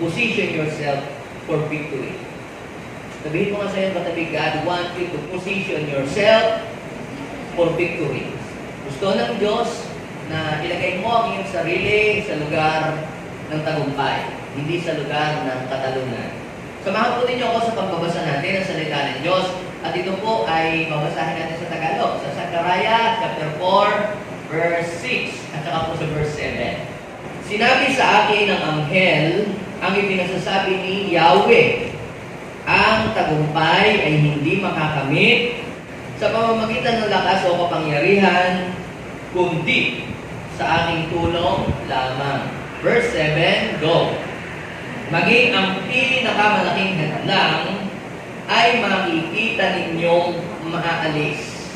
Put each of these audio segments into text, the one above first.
position yourself for victory. Sabihin mo nga sa'yo, katabi, God wants you to position yourself for victory. Gusto ng Diyos na ilagay mo ang iyong sarili sa lugar ng tagumpay, hindi sa lugar ng katalunan. Samahan po ninyo ako sa pagbabasa natin ng salita ng Diyos. At ito po ay babasahin natin sa Tagalog, sa Zechariah chapter 4, verse 6, at saka po sa verse 7. Sinabi sa akin ng anghel ang ipinasasabi ni Yahweh, ang tagumpay ay hindi makakamit sa pamamagitan ng lakas o kapangyarihan, kundi sa aking tulong lamang. Verse 7, go. Maging ang pinakamalaking hadlang ay makikita ninyong maaalis.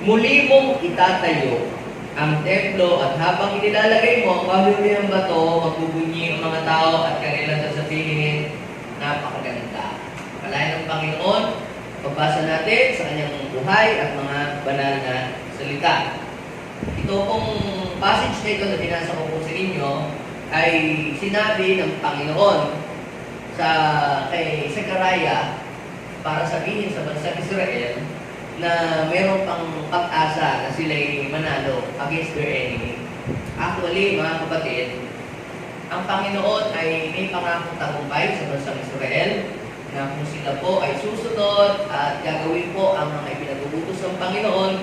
Muli mong itatayo ang templo at habang inilalagay mo ang mahulihang bato, magbubunyi ang mga tao at kanilang sasabihin, napakaganda. Kalayan ng Panginoon, pagbasa natin sa kanyang buhay at mga banal na salita. Ito pong passage na ito na binasa ko po sa inyo ay sinabi ng Panginoon kay Zechariah para sabihin sa bansang Israel na mayroon pang pag-asa na sila'y manalo against their enemy. Actually, mga kapatid, ang Panginoon ay may pangakong tagumpay sa bansang Israel na kung sila po ay susunod at gagawin po ang mga ipinaguutos ng Panginoon,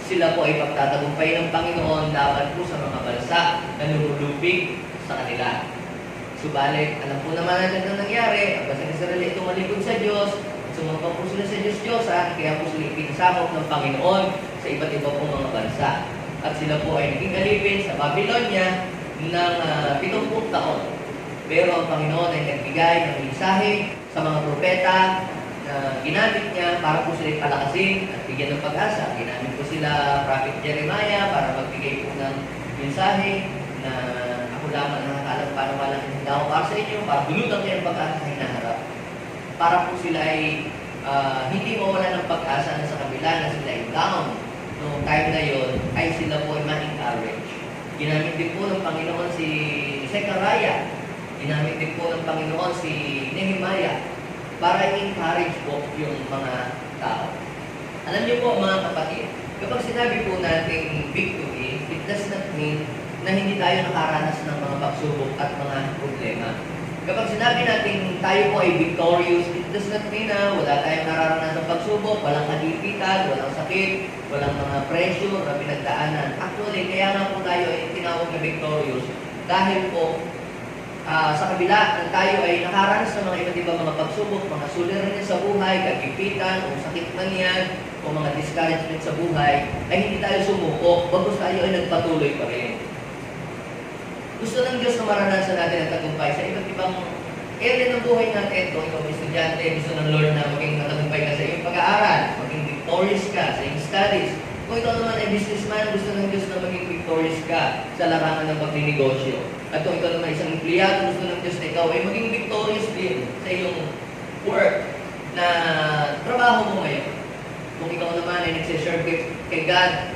sila po ay pagtatagumpay ng Panginoon laban po sa mga bansa na lumulupig sa kanila. Subalit, alam po naman natin ang nangyari, ang bansang Israel ay tumalikod sa Diyos, sumamba po sila sa Diyos-Diyosan, kaya po sila ipinasakop ng Panginoon sa iba't iba pong mga bansa. At sila po ay naging alipin sa Babylonia ng 70 taon. Pero ang Panginoon ay nagbigay ng mensahe sa mga propeta na ginamit niya para po sila palakasin at bigyan ng pag-asa. Ginamit po sila Prophet Jeremiah para magbigay po ng mensahe na ako lamang nakakalam paano walang hindi ako para sa inyo, para bulutan kayo ng pag-asa sa hinaharap. Para po sila ay hindi mawala ng pag-asa na sa kabila na sila ay down. Noong time na yon ay sila po ay ma-encourage. Ginamit din po ng Panginoon si Zechariah. Ginamit din po ng Panginoon si Nehemiah para i-encourage po yung mga tao. Alam niyo po mga kapatid, kapag sinabi po natin victory, it does not mean na hindi tayo nakaranas ng mga pagsubok at mga problema. Kapag sinabi natin tayo po ay victorious, it does not mean na wala tayong nararanasan ng pagsubok, walang kagipitan, walang sakit, walang mga pressure na pinagdaanan. Actually, kaya nga po tayo ay tinawag na victorious dahil po sa kabila ng tayo ay nakaranas ng mga iba't ibang mga pagsubok, mga suliranin sa buhay, kagipitan, o sakit man yan, o mga discouragement sa buhay, ay hindi tayo sumuko, bagos tayo ay nagpatuloy pa rin. Gusto ng Diyos na maranasan natin ang tagumpay sa iba't ibang area ng buhay natin. Kung ikaw ay estudyante, gusto ng Lord na maging matagumpay ka sa iyong pag-aaral, maging victorious ka sa iyong studies. Kung ikaw naman ay businessman, gusto ng Diyos na maging victorious ka sa larangan ng pagninegosyo. At kung ikaw naman isang empleyado, gusto ng Diyos na ikaw ay maging victorious din sa iyong work na trabaho mo ngayon. Kung ikaw naman ay nagsiserve kay God,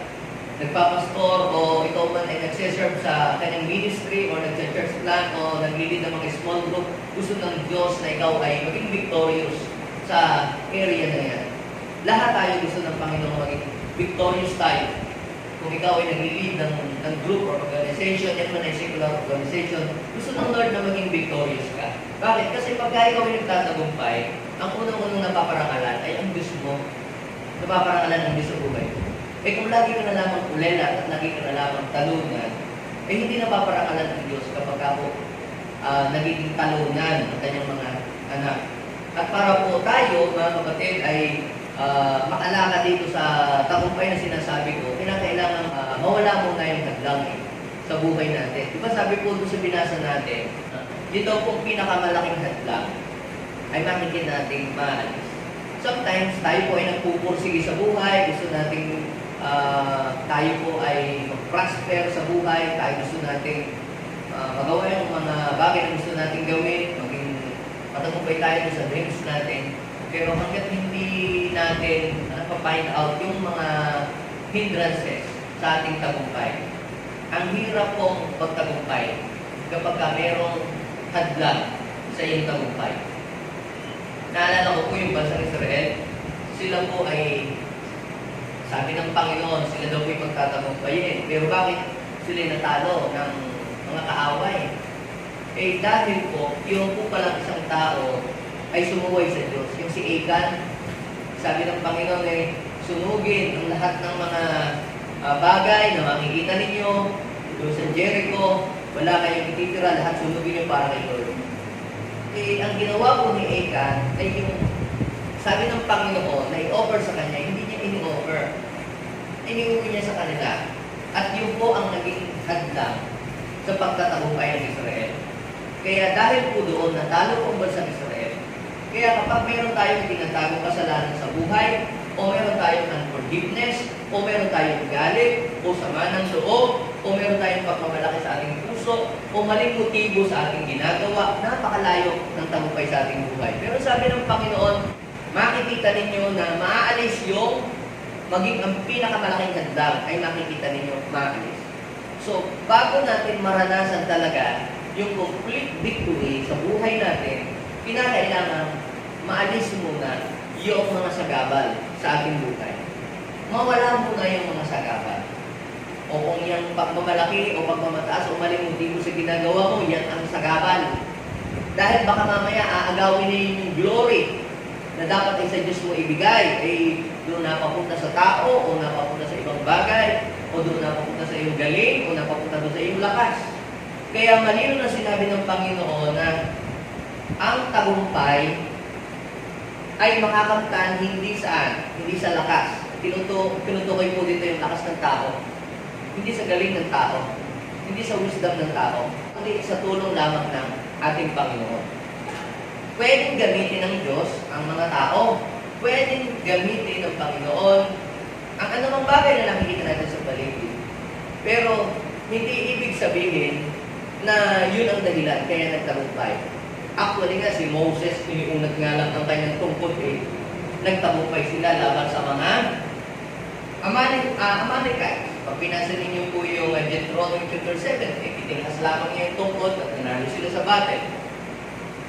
nagpapastor o ikaw man ay nagsiserve sa kanyang ministry o nagsa-church plan o naglilid ng mga small group, gusto ng Diyos na ikaw ay maging victorious sa area na yan. Lahat tayo gusto ng Panginoon maging victorious tayo. Kung ikaw ay naglilid ng group or organization, yan man ay secular organization, gusto ng Lord na maging victorious ka. Bakit? Kasi pagka ikaw ay nagtatagumpay, ang unang-unang napaparangalan ay ang Diyos mo. Napaparangalan ang Diyos sa buhay mo. Eh kung lagi ka na lamang ulela at lagi ka na lamang talunan, eh hindi napaparangalan ng Diyos kapag ako nagiging talunan ng kanyang mga anak. At para po tayo, mga kapatid, ay makalaka dito sa tagumpay na sinasabi ko, kinakailangan mawala muna yung hadlang sa buhay natin. Diba sabi po doon sa binasa natin, dito pong pinakamalaking hadlang ay makikita natin maalis. Sometimes tayo po ay nagpupursige sa buhay, gusto nating tayo po ay mag-prosper sa buhay, tayo gusto nating magawa yung mga bagay na gusto nating gawin, maging matagumpay tayo sa dreams natin. Pero hanggat hindi natin find out yung mga hindrances sa ating tagumpay, ang hirap pong pagtagumpay kapag merong hadlang sa iyong tagumpay. Naalala ko po yung bansang Israel, sila po ay, sabi ng Panginoon, sila daw po yung magtatagumpayin. Pero bakit sila natalo ng mga kaaway? Eh dahil po, yung po palang isang tao ay sumuway sa Diyos. Yung si Achan, sabi ng Panginoon eh, sunugin ang lahat ng mga bagay na makikita ninyo doon sa Jericho, wala kayong ititira, lahat sunugin nyo para kay Lord. Eh, ang ginawa po ni Achan ay yung sabi ng Panginoon na i-offer sa kanya, hindi niya ini-offer. Iniuwi niya sa kanila. At yun po ang naging hadlang sa pagtatagumpay ng Israel. Kaya dahil po doon, natalo po ang bansang Israel. Kaya kapag mayroon tayong tinatagong kasalanan sa buhay, o meron tayong unforgiveness, o meron tayong galit, o sama ng loob, o meron tayong pagmamalaki sa ating puso, o maling motibo sa ating ginagawa, napakalayo ng tagumpay sa ating buhay. Pero sabi ng Panginoon, makikita ninyo na maaalis yung maging ang pinakamalaking hadlang ay makikita ninyo maalis. So, bago natin maranasan talaga yung complete victory sa buhay natin, kinakailangan maalis muna yung mga sagabal sa ating buhay. Mawala muna yung mga sagabal. O kung yung pagmamalaki o pagmamataas o maling motibo sa ginagawa mo, yan ang sagabal. Dahil baka mamaya aagawin niyo yung glory na dapat ay sa Diyos mo ibigay, ay doon napapunta sa tao, o napapunta sa ibang bagay, o doon napapunta sa iyong galing, o napapunta doon sa iyong lakas. Kaya malino na sinabi ng Panginoon na ang tagumpay ay makakamtan hindi saan, hindi sa lakas. Tinutukoy po dito yung lakas ng tao. Hindi sa galing ng tao, hindi sa wisdom ng tao, kundi sa tulong lamang ng ating Panginoon. Pwedeng gamitin ng Diyos ang mga tao. Pwedeng gamitin ng Panginoon ang anumang bagay na nakikita natin sa paligid. Pero hindi ibig sabihin na yun ang dahilan kaya nagtagumpay. Actually nga si Moses, iniunat nga lang ang kanyang tungkol nagtagumpay sila laban sa mga Amalekite. Pag pinasa ninyo po yung Deuteronomy chapter 7, itingas lamang niya yung tungkol at nanalo sila sa battle.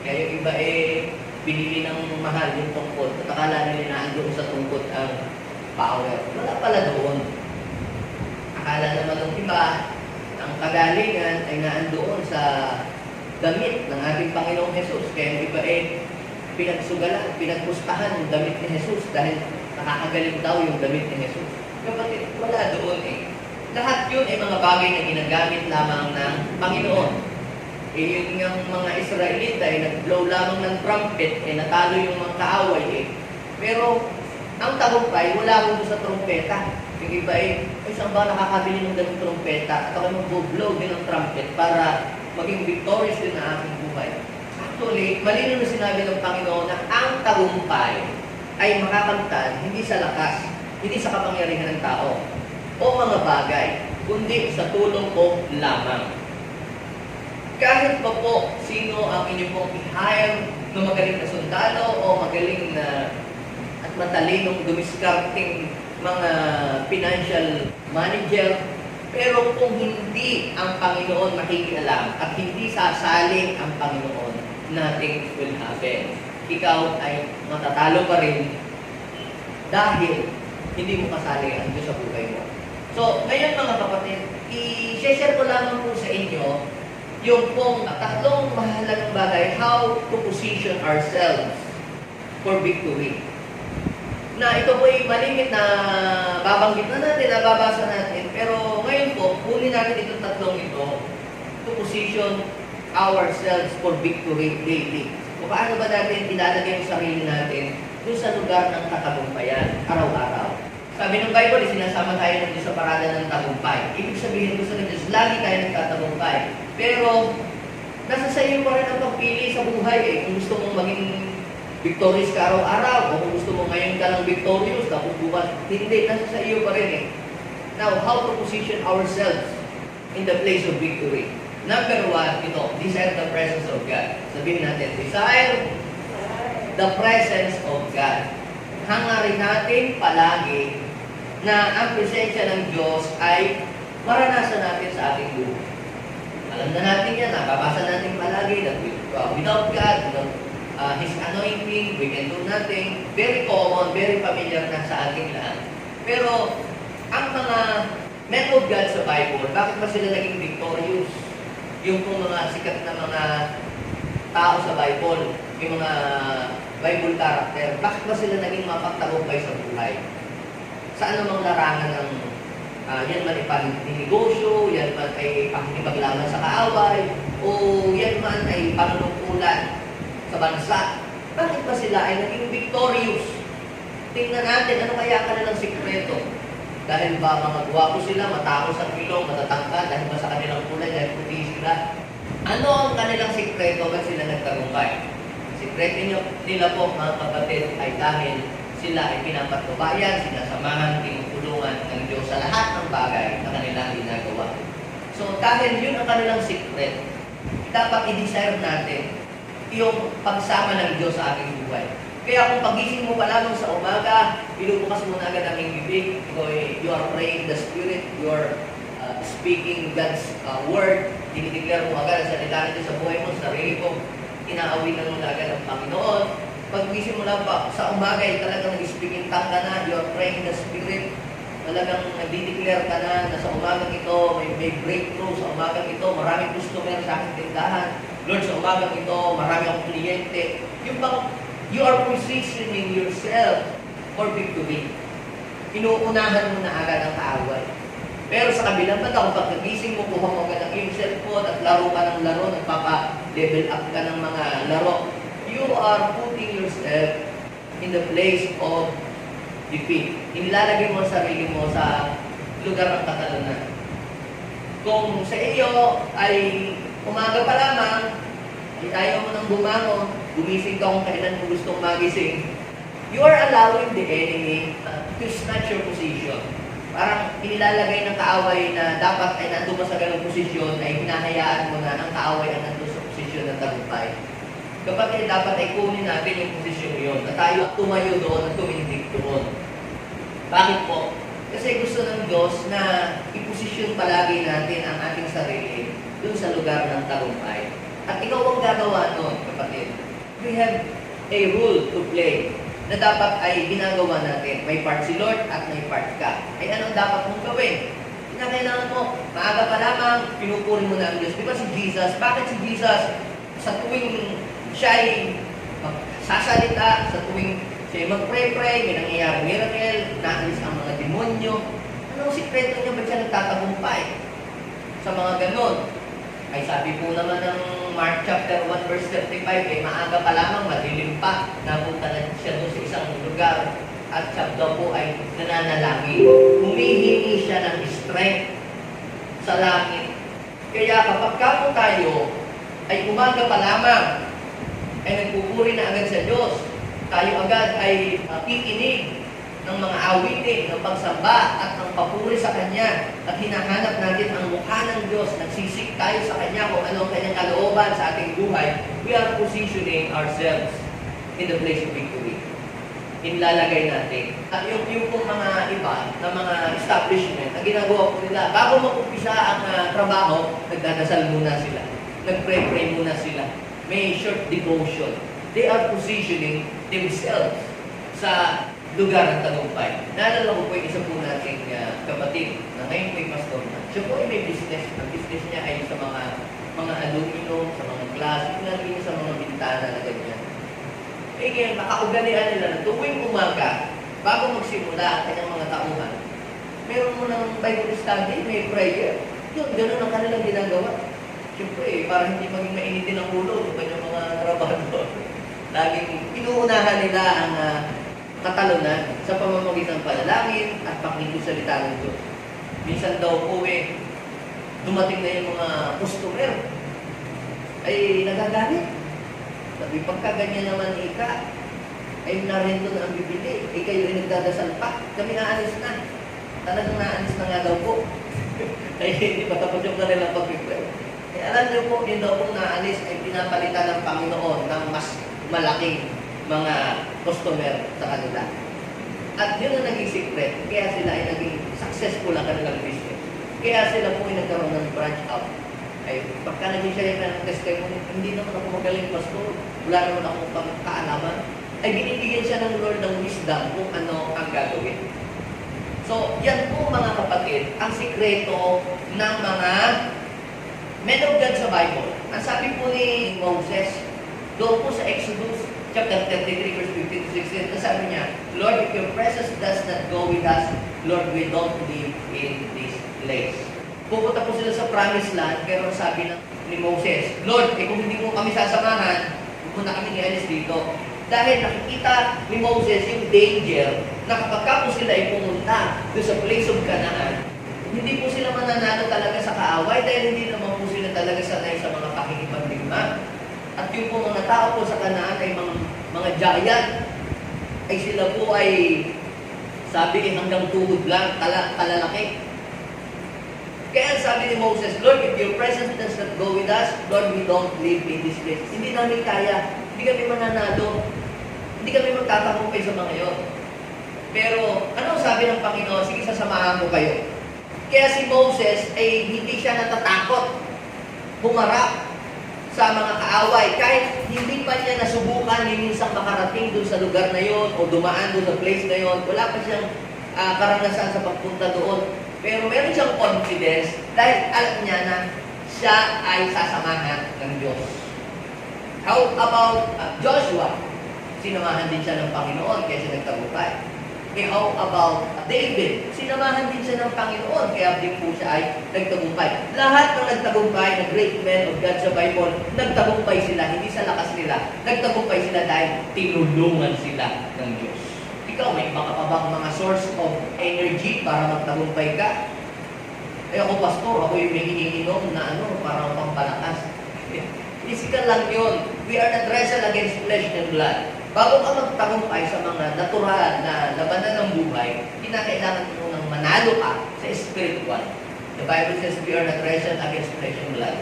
Kaya yung iba binili ng mahal yung tungkol at akala nila naandoon sa tungkol ang power. Wala pala doon. Akala naman ng iba, ang kagalingan ay naandoon sa damit ng ating Panginoong Jesus. Kaya yung iba pinagsugalan, pinagpustahan yung damit ni Jesus dahil nakakagaling daw yung damit ni Jesus. Kapatid, wala doon Lahat yun ay mga bagay na ginagamit lamang ng Panginoon. Yung mga Israelita ay nag-blow lamang ng trumpet, natalo yung mga kaaway Pero ang tagumpay, wala ko doon sa trumpeta. Yung iba saan ba nakakabili ng ganung trumpeta? At ako mag-blow din ng trumpet para maging victorious din na aking buhay. Actually, malino na sinabi ng Panginoon na ang tagumpay ay makakamtan hindi sa lakas, hindi sa kapangyarihan ng tao o mga bagay, kundi sa tulong ko lamang. Kahit pa po sino ang inyong pong i-hire na magaling na sundalo o magaling na at matalinong dumiskarting mga financial manager, pero kung hindi ang Panginoon makikialam at hindi sasaling ang Panginoon, nothing will happen. Ikaw ay matatalo pa rin dahil hindi mo kasali ang Diyos sa buhay mo. So, ngayon mga kapatid, i-share ko lamang po sa inyo yung pong tatlong mahalagang bagay, how to position ourselves for victory. Na ito po ay malimit na babanggit na natin, nababasa natin, pero ngayon po, kunin natin itong tatlong ito to position ourselves for victory daily. O paano ba natin ilalagay ang sarili natin doon sa lugar ng katagumpayan, araw-araw? Sabi ng Bible, sinasama tayo ng Diyos sa parada ng tagumpay. Ibig sabihin ko sa Diyos, lagi tayo nagtatagumpay. Pero, nasa sa iyo pa rin ang pagpili sa buhay Kung gusto mong maging victorious ka araw-araw, o kung gusto mo ngayon ka lang victorious, tapos bukas, hindi, nasa sa iyo pa rin Now, how to position ourselves in the place of victory? Number one, desire the presence of God. Sabihin natin, desire the presence of God. Hangarin natin palagi na ang presensya ng Diyos ay maranasan natin sa ating buhay. Alam na natin yan, nababasa natin palagi that we without God, without His anointing, we can do nothing. Very common, very familiar na sa ating lahat. Pero, ang mga men of God sa Bible, bakit ba sila naging victorious? Yung mga sikat na mga tao sa Bible, yung mga Bible character, bakit ba sila naging mapagtagumpay sa buhay? Sa anumang larangan ng yan man ay paninegosyo, yan man ay pakikipaglaban sa kaaway, o yan man ay panunungkulan sa bansa. Bakit ba sila ay naging victorious? Tingnan natin, ano kaya kanilang sikreto? Dahil ba mga gwapo sila, matao sa ilong, matatangkad, dahil ba sa kanilang kulay, dahil puti sila? Ano ang kanilang sikreto ba't sila nagtagumpay? Sikreto nila po, mga kapatid, ay dahil sila ay pinapatnubayan, sinasamahan, tinutulungan ng Diyos sa lahat ng bagay na kanilang ginagawa. So, dahil yun ang kanilang secret, dapat i-desire natin yung pagsama ng Diyos sa ating buhay. Kaya kung pagising mo pa lamang sa umaga, ilubukas mo na agad ang iyong bibig, you are praying the Spirit, you are speaking God's word, dinideclare mo agad ang salita natin sa buhay mo, sa sarili mo, inaawitan mo na agad ang Panginoon. Pag-gising mo lang pa, sa umaga ay talagang nag-speaking tongue ka na, you are praying the Spirit, talagang nag-declare ka na sa umagang ito, may breakthrough sa umagang ito, maraming customer sa aking tindahan, Lord, sa umagang ito, marami akong kliyente. Yung bang, you are positioning yourself for victory. Inuunahan mo na agad ang kaaway. Pero sa kabilang banda, kung pagkagising mo, kuha mo agad ang iyong cellphone at laro ka ng laro, nagpapa-level up ka ng mga laro, you are putting yourself in the place of defeat. Inilalagay mo ang sarili mo sa lugar ng katalunan. Kung sa iyo ay umaga pa lamang, ay ayaw mo nang bumangon, gumising ka kung kailan mo gustong magising, you are allowing the enemy to snatch your position. Parang inilalagay ng kaaway na dapat ay nandun ka sa ganong posisyon, ay hinahayaan mo na ang kaaway ang nandun sa posisyon ng tagumpay. Kapag dapat ay kunin natin yung posisyon yun, na tayo tumayo doon at tumindig doon. Bakit po? Kasi gusto ng Diyos na iposisyon palagi natin ang ating sarili doon sa lugar ng tagumpay. At ikaw ang gagawa noon, kapatid. We have a role to play na dapat ay ginagawa natin. May part si Lord at may part ka. Ay anong dapat mong gawin? Kailangan mo, maaga pa lamang, pinupuri mo na ang Diyos. Di ba si Jesus? Bakit si Jesus sa tuwing siya ay sasalita, sa tuwing siya ay mag-pray-pray, may nangyayari miracle, naalis ang mga demonyo. Anong sikreto niya? Ba't siya nagtatagumpay? Sa mga ganon. Ay sabi po naman ng Mark chapter 1 verse 35, ay maaga pa lamang, madilim pa, napunta na siya doon sa isang lugar at siya daw po ay nananalangin. Humihingi siya ng strength sa langit. Kaya kapag po tayo ay umaga pa lamang, ay nagpupuri na agad sa Diyos, tayo agad ay kikinig ng mga awitin, ng pagsamba at ng papuri sa Kanya at hinahanap natin ang mukha ng Diyos, nagsisik tayo sa Kanya kung ano ang Kanyang kalooban sa ating buhay, we are positioning ourselves in the place of victory. Inilalagay natin. At yung pong mga iba na mga establishment, ang ginagawa po nila, bago mag-umpisa ang trabaho, nagdadasal muna sila. Nag-pray-pray muna sila. May short devotion. They are positioning themselves sa lugar ng tagumpay. Naalala ko po yung isa po nating kapatid na ngayon po yung pastor na. Siya po ay may business. Ang business niya ay sa mga aluminum, sa mga glass, sa mga bintana na ganyan. Eh ngayon, nakaugalian nila na tuwing umaga, bago magsimula ang kanyang mga tauhan, meron mo ng Bible study, may prayer. Yun, gano'n ang kanilang ginagawa. Siyempre, para hindi maging mainitin ang ulo ng kanyang mga trabaho. Laging inuunahan nila ang katalunan sa pamamagitan ng panalangin at pakikisalita ng Diyos. Minsan daw po dumating na yung mga customer ay nagagalit. Sabi, pagka ganyan naman ika, ay narito na ang bibili. Eh kayo ay nagdadasal pa. Kami naalis na. Talagang naalis na nga daw po. Ay hindi pa tapos yung kanilang pag-prepare. Eh alam niyo po, yun daw pong naalis ay pinapalitan ng Panginoon ng mas malaking mga customer sa kanila. At yun ang naging secret. Kaya sila ay naging successful ang kanilang business. Kaya sila po ay nagkaroon ng branch out. Ay, pagka nag-share ka ng testimony, hindi naman ako magaling pastor, wala naman akong kaalaman, ay binibigyan siya ng Lord ng wisdom kung ano ang gagawin. So, yan po mga kapatid, ang sikreto ng mga men of God sa Bible. Ang sabi po ni Moses, doon po sa Exodus chapter 33 verse 15 to 16, ang sabi niya, Lord, if your presence does not go with us, Lord, we don't live in this place. Pupunta po sila sa promised land, pero sabi ni Moses, Lord, kung hindi mo kami sasamahan, pupunta kami ni Alice dito. Dahil nakikita ni Moses yung danger na kapag po sila ay pumunta doon sa place of Canaan, hindi po sila mananalo talaga sa kaaway dahil hindi naman po sila talaga sanay sa mga pakikipagdigma. At yung po mga tao po sa Canaan ay mga giant, ay sila po ay sabi hanggang tuhod lang, kalalaki. Kaya sabi ni Moses, Lord, if your presence does not go with us, Lord, we don't live in this place. Hindi namin kaya, hindi kami mananalo, hindi kami magtatagumpay sa mga yon. Pero, ano sabi ng Panginoon? Sige, sasamahan ko kayo. Kaya si Moses ay hindi siya natatakot humarap sa mga kaaway. Kahit hindi pa niya nasubukan ni minsang makarating dun sa lugar na yon o dumaan dun sa place na yon, wala pa siyang karanasan sa pagpunta doon. Pero meron siyang confidence dahil alam niya na siya ay sasamahan ng Diyos. How about Joshua? Sinamahan din siya ng Panginoon kaya siya nagtagumpay. How about David? Sinamahan din siya ng Panginoon kaya din po siya ay nagtagumpay. Lahat ng nagtagumpay na great men of God sa Bible, nagtagumpay sila, hindi sa lakas nila. Nagtagumpay sila dahil tinulungan sila ng Diyos. Ikaw, may baka pa bang mga source of energy para magtagumpay ka? Eh ako, pastor, ako yung may iniinom na parang pampalakas. Physical lang yun. We are not wrestle against flesh and blood. Bago ka magtagumpay sa mga natural na labanan ng buhay, kinakailangan mo nang manalo ka sa spiritual. The Bible says we are not wrestle against flesh and blood.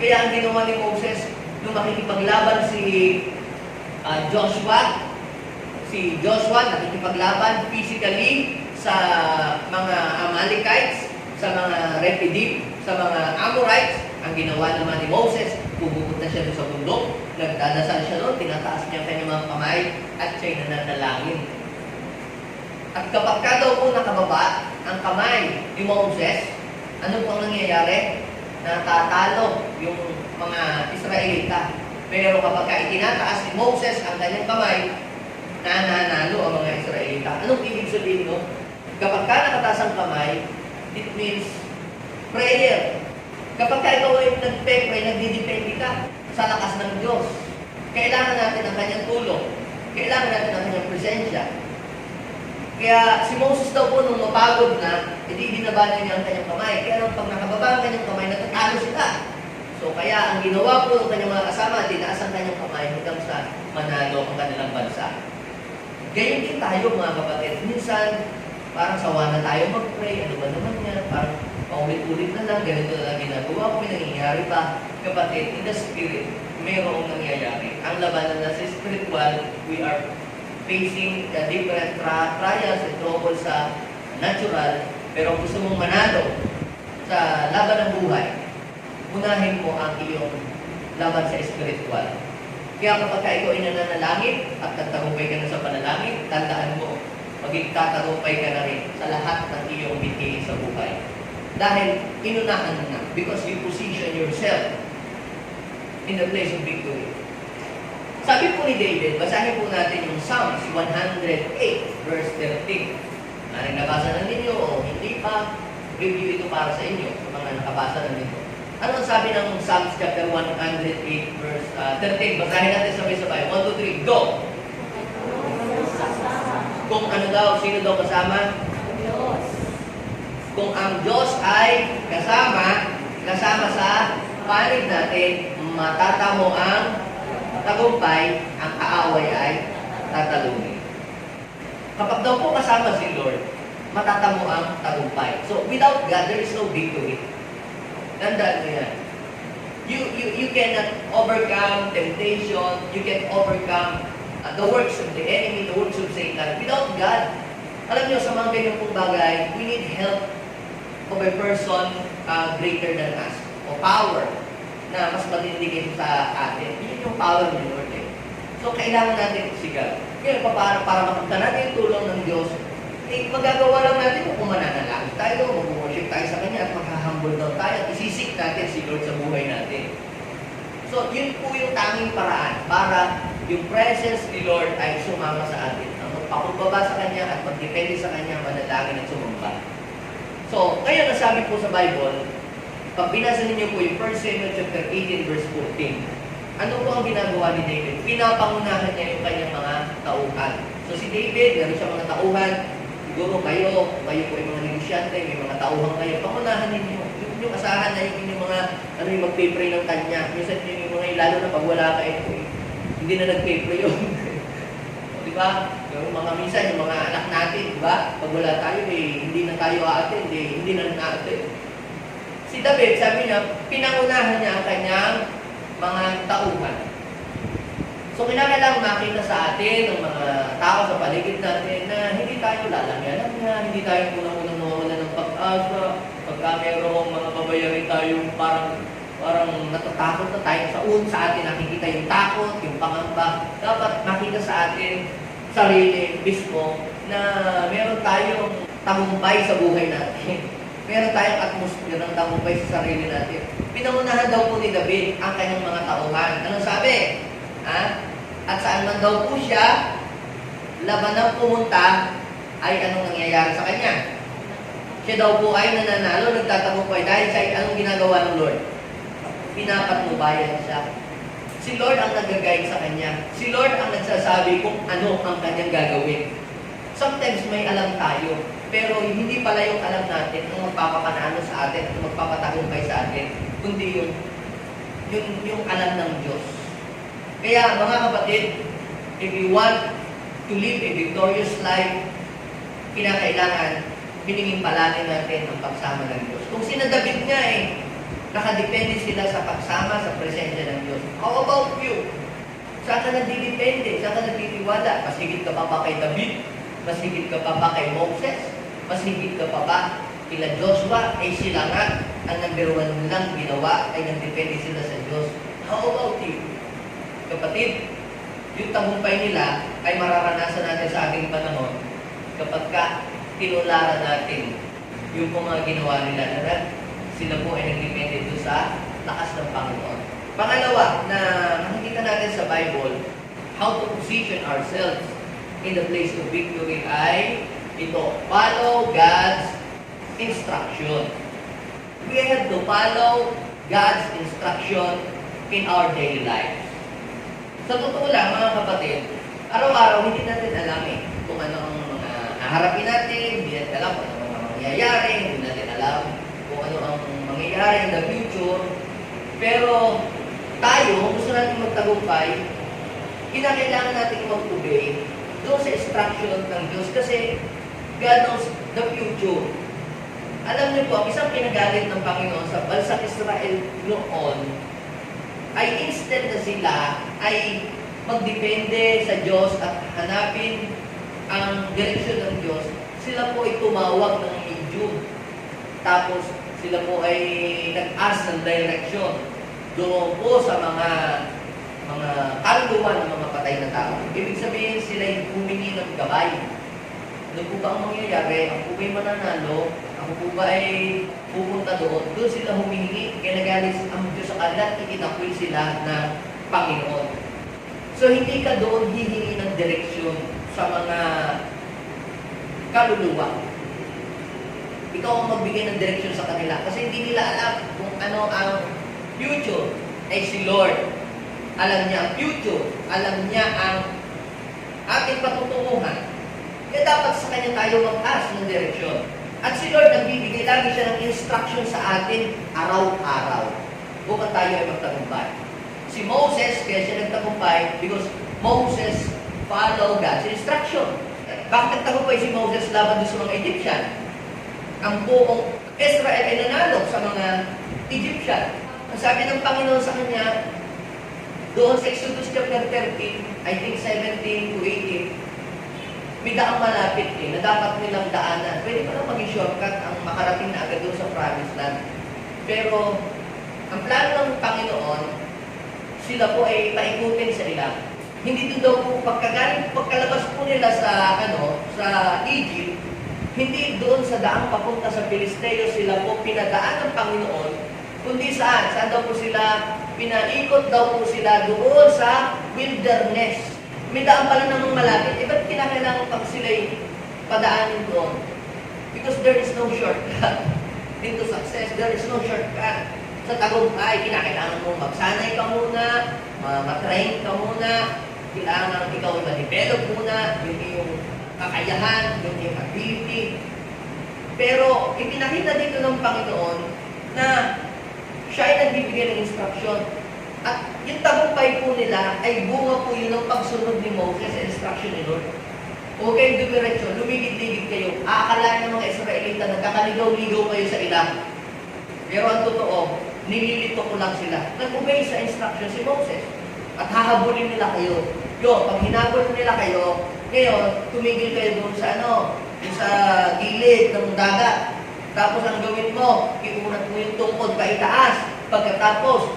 Kaya ang ginawa ni Moses, nung makikipaglaban si Joshua nakikipaglaban physically sa mga Amalekites, sa mga Rephidim, sa mga Amorites. Ang ginawa naman ni Moses, pupunta siya doon sa bundok, nagdadasal siya doon, tinataas niya ang kanyang mga kamay, at siya'y nananalangin. At kapag ka daw po nakababa ang kamay ni Moses, ano po ang nangyayari? Natatalo yung mga Israelita. Pero kapag ka itinataas ni Moses ang kanyang kamay, nananalo ang mga Israelita. Anong ibig sabihin no? Kapag ka nakataas ang kamay, it means prayer. Kapag ka ikaw ay nagpe-pray, nagdidepende ka sa lakas ng Diyos. Kailangan natin ang kanyang tulong. Kailangan natin ang kanyang presensya. Kaya si Moses daw po nung mapagod na, hindi binabanan niya ang kanyang kamay. Kaya nung pag nakababa ang kanyang kamay, natatalo sila. So kaya ang ginawa po ng kanyang mga kasama, tinaas ang kanyang kamay hanggang sa manalo ang kanilang bansa. Ganyan din tayo mga kapatid. Minsan, parang sawa na tayo mag-pray. Ano ba naman yan? Parang paulit-ulit na lang. Ganito na lang ginagawa ko. May nangyayari pa. Kapatid, in the spirit, mayroong nangyayari. Ang labanan na sa spiritual, we are facing the different trials and troubles sa natural. Pero gusto mong manalo sa laban ng buhay, unahin mo ang iyong laban sa spiritual. Kaya kapag ikaw ay nananalangin at nagtagumpay ka na sa panalangin, tandaan mo, magigtatagumpay ka na rin sa lahat ng iyong binti sa buhay. Dahil inunahan mo na, because you position yourself in the place of victory. Sabi po ni David, basahin po natin yung Psalms 108 verse 13. Maring nabasa na ninyo o hindi pa, review ito para sa inyo, sa mga nakabasa na nito. Ano ang sabi ng Psalms chapter 108 verse 13? Basahin natin sabay-sabay. 1, 2, 3, go! Kung ano daw, sino daw kasama? Diyos. Kung ang Diyos ay kasama sa panig natin, matatamo ang tagumpay, ang kaaway ay tatalungin. Kapag daw po kasama si Lord, matatamo ang tagumpay. So, without God, there is no victory. Tandaan mo yan. You cannot overcome temptation, you can overcome the works of the enemy, the works of Satan. Without God, alam niyo, sa mga ganyan pong bagay, we need help of a person greater than us. o power na mas matindi kaysa sa atin. Yun yung power ni Lord eh. So, kailangan natin sigal. Kaya para makita natin yung tulong ng Diyos, eh, magagawa lang natin kung mananalangin tayo, mag-worship tayo sa Kanya, at maghahumble down tayo, at isisik natin si Lord sa buhay natin. So, yun po yung tanging paraan para yung presence ni Lord ay sumama sa atin. Ang magpakumbaba sa Kanya at magdepende sa Kanya, manalangin at sumamba. So, ngayon nasabi po sa Bible, pag binasa ninyo po yung 1 Samuel chapter 18 verse 14, ano po ang ginagawa ni David? Pinapangunahan niya yung kanyang mga tauhan. So si David, meron siya mga tauhan, siguro kayo po yung mga negosyante, may mga tauhan kayo, pangunahan ninyo. Yung asahan na yung mga, yung mag-pray ng kanya. Minsan yung mga, lalo na pag wala kayo, hindi na nag-pray yun. Di ba? Yung mga minsan, yung mga anak natin, di ba? Pag wala tayo, hindi na tayo aatin, hindi na natin. Si David, sabi niya, pinangunahan niya ang kanyang mga tauhan. So, kinakailangan makita sa atin, ng mga tao sa paligid natin, na hindi tayo lalangyanan niya, hindi tayo unang-unang nawawala ng pag-asa, pagka mayroong mga babayarin tayong parang natatakot na tayo sa atin, nakikita yung takot, yung pangamba. Dapat makita sa atin, sarili, mismo, na meron tayong tagumpay sa buhay natin. Meron tayong atmosphere ng tagumpay sa sarili natin. Pinangunahan daw po ni David ang kanyang mga tauhan. Anong sabi? At saan man daw po siya, laban ng pumunta, ay anong nangyayari sa kanya? Siya daw po ay nananalo, nagtatagumpay dahil sa anong ginagawa ng Lord? Pinapatnubayan siya. Si Lord ang nag-guide sa kanya. Si Lord ang nagsasabi kung ano ang kanyang gagawin. Sometimes may alam tayo, pero hindi pala yung alam natin ang magpapapanalo sa atin at magpapatagumpay sa atin, kundi yung alam ng Diyos. Kaya mga kapatid, if you want to live a victorious life, kinakailangan hiningin palagi natin ang pagsama ng Diyos. Kung sina David nga nakadepende sila sa pagsama sa presensya ng Diyos. How about you? Saan ka nagdidepende? Saan ka nagtitiwala? Mas higit ka pa ba kay David? Mas higit ka pa ba kay Moses? Mas higit ka pa ba kila Joshua? Ay sila nga ang nagbiruan nilang ginawa ay nagdepende sila sa Diyos. How about you? Kapatid, yung tagumpay nila ay mararanasan natin sa ating panahon kapag ka tinularan natin yung mga ginawa nila na sila po ay nagdepende doon sa lakas ng Panginoon. Pangalawa, na nakikita natin sa Bible, how to position ourselves in the place of victory ay ito, follow God's instruction. We have to follow God's instruction in our daily lives. Sa totoo lang, mga kapatid, araw-araw hindi natin alam kung ano ang mga haharapin natin, hindi natin alam kung ano ang mga mangyayari, hindi natin alam kung ano ang mangyayari in the future. Pero tayo, kung gusto natin magtagumpay, kinakailangan natin mag-obey doon sa instruction ng Diyos kasi God knows the future. Alam niyo po, ang isang pinagalit ng Panginoon sa bansang Israel noon ay instead na sila ay magdepende sa Diyos at hanapin ang direksyon ng Diyos, sila po ay tumawag ng medium. Tapos sila po ay nag-ask ng direction doon po sa mga kaluluwa ng mga patay na tao. Ibig sabihin sila ay humingi ng gabay. Ano po ba ang mangyayari? Ako ba'y mananalo? Ako po ba ay pupunta doon? Doon sila humingi. Kaya nagalis ang Diyos sa kanila, itinakwil sila ng Panginoon. So hindi ka doon hihingi ng direksyon sa mga kaluluwa. Ikaw ang magbigay ng direksyon sa kanila. Kasi hindi nila alam kung ano ang future. Ay si Lord. Alam niya ang future. Alam niya ang ating patutunguhan. Kaya dapat sa Kanya tayo mag-ask ng direksyon. At si Lord nagbibigay lagi siya ng instruction sa atin araw-araw. Kung tayo ay magtagumpay. Si Moses, kaya siya nagtagumpay because Moses followed God's instruction. Bakit nagtagumpay si Moses laban sa mga Egyptian? Ang buong Israel ay nanalo sa mga Egyptian. Ang sabi ng Panginoon sa kanya, doon sa Exodus chapter 13, I think 17 to 18, may daang malapit na dapat nilang daanan. Pwede pa lang maging shortcut ang makarating na agad doon sa promised land. Pero Ang plano ng Panginoon, sila po ay paikutin sa ilang. Hindi doon daw po pagkalabas po nila sa Egypt, hindi doon sa daang papunta sa Pilisteo sila po pinadaan ng Panginoon, kundi saan? Saan daw po sila? Pinaikot daw po sila doon sa wilderness. May daan pala namang malapit. Ba't kinakailangan pag sila'y padaanin doon? Because there is no shortcut into success. There is no shortcut. Sa tagumpay, kinakailangan mo magsanay ka muna, matrain ka muna, kailangan ikaw ay ma-develop muna, yun yung kakayahan, yun yung ability. Pero ipinakita dito ng Panginoon na siya ay nagbibigay ng instruction. At yung tagumpay po nila ay bunga po yun ng pagsunod ni Moses sa instruction ni Lord. Huwag kayong dumiretso, lumigid-ligid kayo. Aakalain ng mga Israelita, nagkakaligaw-ligaw kayo sa ilang. Pero ang totoo, nililito ko lang sila. Nag-obey sa instruction si Moses. At hahabulin nila kayo. Pag hinabol nila kayo, ngayon, tumigil kayo doon sa sa gilid ng dagat. Tapos ang gawin mo, iunat mo yung tungkod pa itaas. Pagkatapos,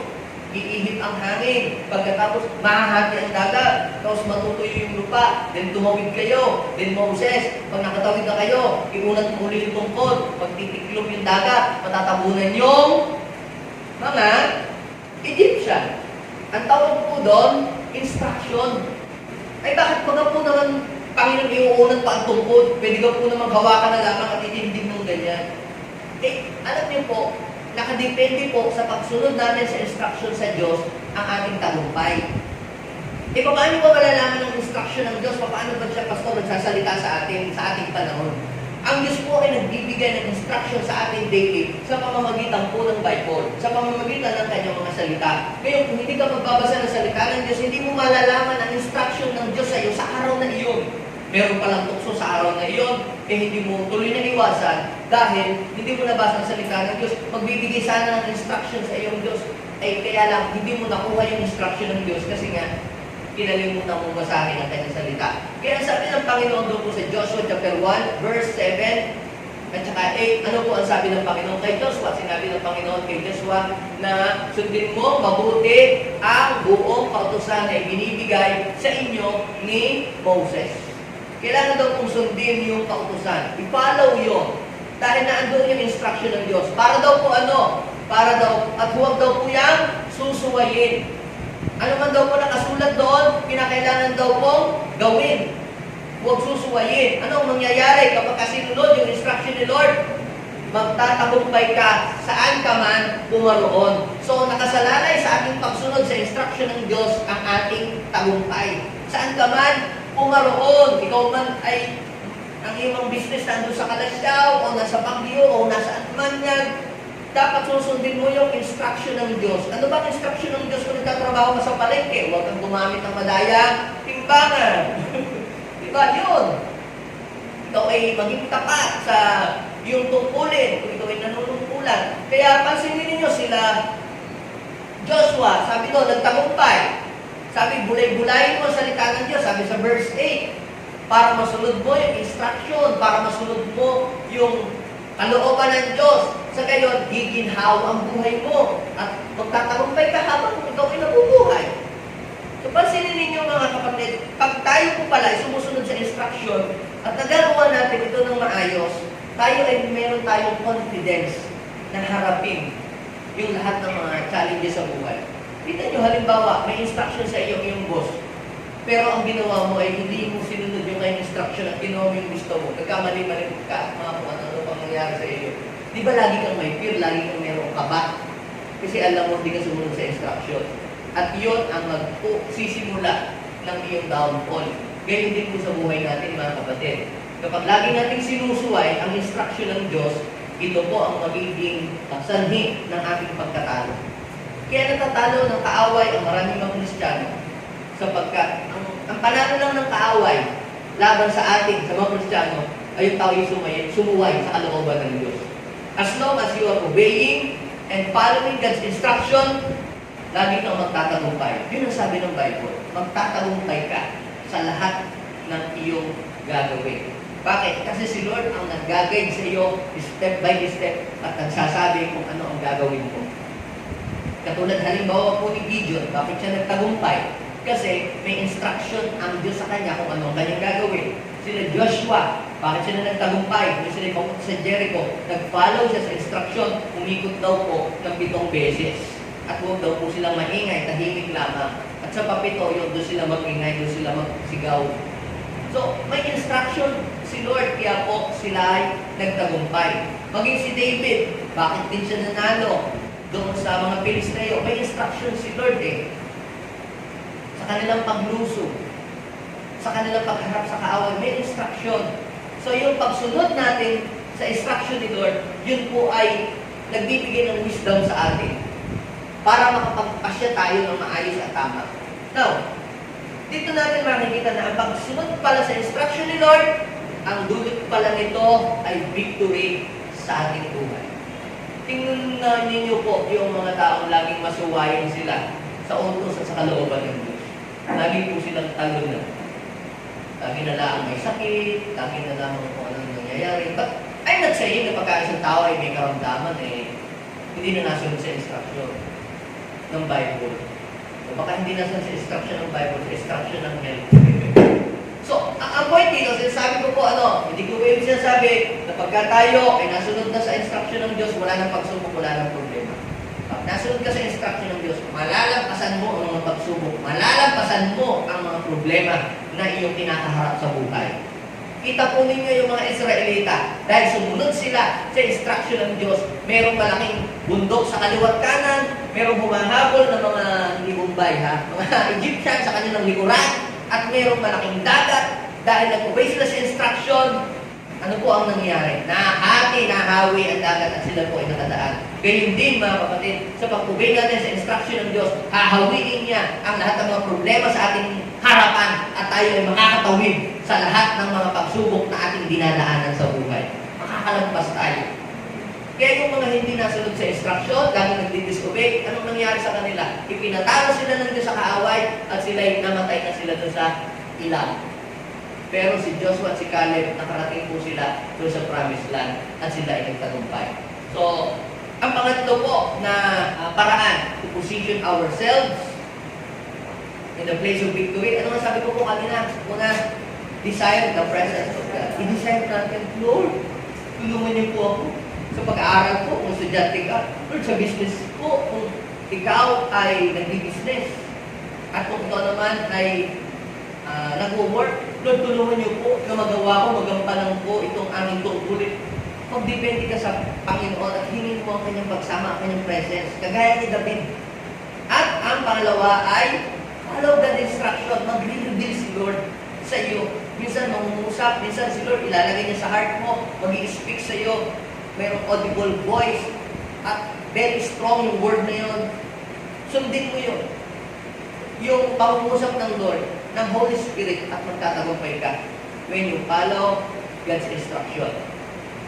iihip ang hangin. Pagkatapos, mahahati ang dagat. Tapos matutuyo yung lupa. Then tumawid kayo. Then Moses, pag nakatawid na kayo, iunat mo ulit yung tungkod. Pag titiklop yung dagat, matatabunan yung mga Egyptian. Ang tawag po doon, instruction. Ay bakit pag po naman Panginoon iuunat pa ang tungkod? Pwede ka po naman hawakan na lamang at itindig ng ganyan. Alam niyo po, nakadepende po sa pagsunod natin sa instruction sa Diyos ang ating tagumpay. Paano ba malalaman ng instruction ng Diyos? Paano ba siya, Pastor, nagsasalita sa ating panahon? Ang Diyos po ay nagbibigay ng instruction sa ating daily sa pamamagitan po ng Bible, sa pamamagitan ng kanyang mga salita. Ngayon, kung hindi ka magbabasa ng salita ng Diyos, hindi mo malalaman ang instruction ng Diyos sa iyo sa araw na iyon. Meron palang tukso sa araw na iyon, hindi mo tuloy na iwasan dahil hindi mo nabasa ang salita ng Diyos. Magbibigay sana ng instruction sa iyong Diyos, kaya lang hindi mo nakuha yung instruction ng Diyos kasi nga, kinalimutan mong basahin ang kanyang salita. Kaya sabi ng Panginoon doon po sa Joshua chapter 1, verse 7, at saka 8, ano po ang sabi ng Panginoon kay Joshua? Sinabi ng Panginoon kay Joshua na sundin mo mabuti ang buong kautusan na ibinibigay sa inyo ni Moses. Kailangan daw kong sundin yung kautusan. I-follow yun. Dahil naandun yung instruction ng Diyos. Para daw po Para daw, at huwag daw po yung susuwayin. Ano man daw po nakasulat doon, kinakailangan daw pong gawin. Huwag susuwayin. Anong mangyayari kapag kasinunod yung instruction ni Lord? Magtatagumpay ka saan ka man pumaroon. So, nakasalalay sa ating pagsunod sa instruction ng Diyos ang ating tagumpay. Saan ka man pumaroon, ikaw man ay ang iyong business nandun sa Kalasyaw, o nasa Baguio, o nasaan man yan, dapat susundin mo yung instruction ng Diyos. Ano ba ang instruction ng Diyos kung nagtatrabaho ka sa palengke? Huwag kang gumamit ng madayang timbangan. Diba? Yun. Ikaw ay maging tapat sa iyong tungkulin kung ikaw ay nanunungkulan. Kaya pansinin ninyo sila, Joshua, sabi doon, nagtagumpay. Sabi, bulay-bulayin mo ang salita ng Diyos. Sabi sa verse 8, para masunod mo yung instruction, para masunod mo yung kalooban ng Diyos. Sa gayon, giginhaw ang buhay mo. At magtatagumpay ka habang ikaw ay nabubuhay. So, pansinin ninyo mga kapatid, pag tayo po pala ay sumusunod sa instruction at nagagawa natin ito ng maayos, tayo ay meron tayong confidence na harapin yung lahat ng mga challenges sa buhay. Kita nyo, halimbawa, may instruction sa iyo yung boss. Pero ang ginawa mo ay hindi mo sinunod yung kanyang instruction at ginawa mo yung gusto mo. Nagkamali-mali ka, mga kung ano pang nangyari sa iyo. Di ba lagi kang may fear, lagi kang merong kaba? Kasi alam mo, hindi ka sumunod sa instruction. At yun ang magsisimula ng iyong downfall. Ganyan din po sa buhay natin, mga kapatid. Kapag lagi natin sinusuway ang instruction ng Diyos, ito po ang magiging sanhi ng ating pagkatalo. Kaya natatalo ng kaaway ang maraming mga Kristiyano sapagkat ang panalo lang ng kaaway laban sa ating, sa mga Kristiyano, ay yung tao yung sumuway sa kalooban ng Diyos. As long as you are obeying and following God's instruction, lagi kang magtatagumpay. Yun ang sabi ng Bible. Magtatagumpay ka sa lahat ng iyong gagawin. Bakit? Kasi si Lord ang nag-guide sa iyo step by step at nagsasabi kung ano ang gagawin mo. Katulad halimbawa po ni Gideon, bakit siya nagtagumpay? Kasi may instruction ang Diyos sa kanya kung anong kanyang gagawin. Sila Joshua, bakit sila nagtagumpay? Kung sila pumunta sa Jericho, nag-follow siya sa instruction, umikot daw po ng 7 beses. At huwag daw po silang maingay, tahimik lamang. At sa papito, yun, doon sila mag-ingay, doon sila magsigaw. So, may instruction si Lord, kaya po sila ay nagtagumpay. Maging si David, bakit din siya nanalo doon sa mga Pilisteo? May instruction si Lord sa kanilang pagluso, sa kanilang pagharap sa kaaway, may instruction. So yung pagsunod natin sa instruction ni Lord, yun po ay nagbibigay ng wisdom sa atin para makapagpasya tayo ng maayos at tama. Now, dito natin makikita na ang pagsunod pala sa instruction ni Lord, ang dulot pala nito ay victory sa ating buhay. Tingnan ninyo po yung mga taong laging masuwayin sila sa utos at sa kalooban ng Diyos. Lagi po silang talo na. Lagi na lang may sakit, lagi na lang kung anong nangyayari. But I'm not saying na pagka isang tao ay may karamdaman, hindi na nasunod sa instruction ng Bible. O baka hindi nasunod sa instruction ng Bible, sa instruction ng health. So, ang point dito, sinasabi ko po, hindi ko ibig sinasabi na pagka tayo ay nasunod na sa instruction ng Diyos, wala nang pagsubok, wala nang problema. Pag nasunod ka sa instruction ng Diyos, malalampasan mo ang mga pagsubok, malalampasan mo ang mga problema na iyong kinakaharap sa buhay. Kita po ninyo yung mga Israelita, dahil sumunod sila sa instruction ng Diyos, merong malaking bundok sa kaliwat kanan, merong humahabol ng mga hindi Bombay, mga Egyptian sa kanilang likuran, at merong malaking dagat, dahil nag-obey sila sa instruction. Ano po ang nangyari? Nahawi ang dagat at sila po ay nakadaan. Gayun din mga kapatid, sa pag-obey natin sa instruction ng Diyos, hahawiin niya ang lahat ng mga problema sa ating harapan at tayo ay makakatawid sa lahat ng mga pagsubok na ating dinadaanan sa buhay. Makakalagpas tayo. Kaya yung mga hindi nasunod sa instruction, lagi nagdi-disobey, anong nangyari sa kanila? Ipinatalo sila ng Diyos sa kaaway at sila ay namatay na sila doon sa ilang. Pero si Joshua at si Caleb, nakarating po sila doon sa promised land at sila ay nagtagumpay. So, ang pangatlo po na paraan to position ourselves in the place of victory. Ano nga sabi ko po kanina? Una, desire the presence of God. I-desire natin, Lord, tulungan niyo po ako sa pag-aaral ko, kung estudyante ka, Lord, sa business ko, kung ikaw ay nag-business at kung ikaw naman ay nag-work, Lord, tulungan niyo po na magawa ko, magampanan ko itong aming tungkulin. Magdepende ka sa Panginoon at hingin mo ang kanyang pagsama, ang kanyang presence, kagaya ni David. At ang pangalawa ay follow the instruction, mag-reveal si Lord sa iyo. Minsan mangungusap, minsan si Lord ilalagay niya sa heart mo, mag-i-speak sa iyo, mayroong audible voice, at very strong yung word na yun. Sundin mo yun. Yung pangungusap ng Lord, ng Holy Spirit, at magtatagumpay ka when you follow God's instruction.